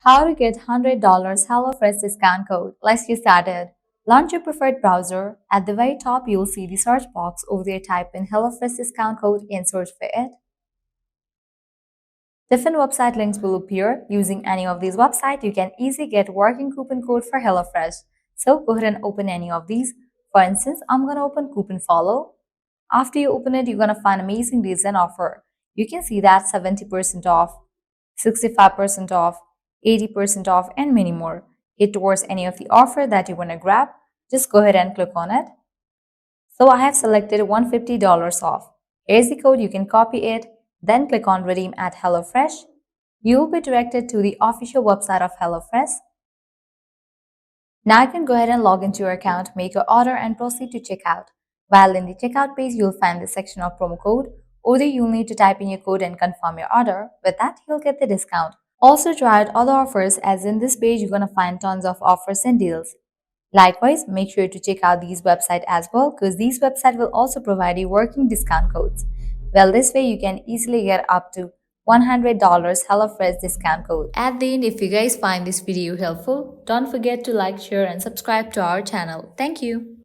How to get $100 HelloFresh discount code. Let's get started. Launch your preferred browser. At the very top, you'll see the search box. Over there, type in HelloFresh discount code and search for it. Different website links will appear. Using any of these websites, you can easily get working coupon code for HelloFresh. So go ahead and open any of these. For instance, I'm going to open Coupon Follow. After you open it, you're going to find amazing deals and offer. You can see that 70% off, 65% off, 80% off, and many more. Hit towards any of the offer that you want to grab. Just go ahead and click on it. So I have selected $150 off. Here's the code, you can copy it, then click on Redeem at HelloFresh. You will be directed to the official website of HelloFresh. Now you can go ahead and log into your account, make your order, and proceed to checkout. While in the checkout page, you'll find the section of promo code. Over there, you'll need to type in your code and confirm your order. With that, you'll get the discount. Also try out other offers, as in this page, you're going to find tons of offers and deals. Likewise, make sure to check out these websites as well, because these websites will also provide you working discount codes. Well, this way you can easily get up to $100 HelloFresh discount code. At the end, if you guys find this video helpful, don't forget to like, share, and subscribe to our channel. Thank you.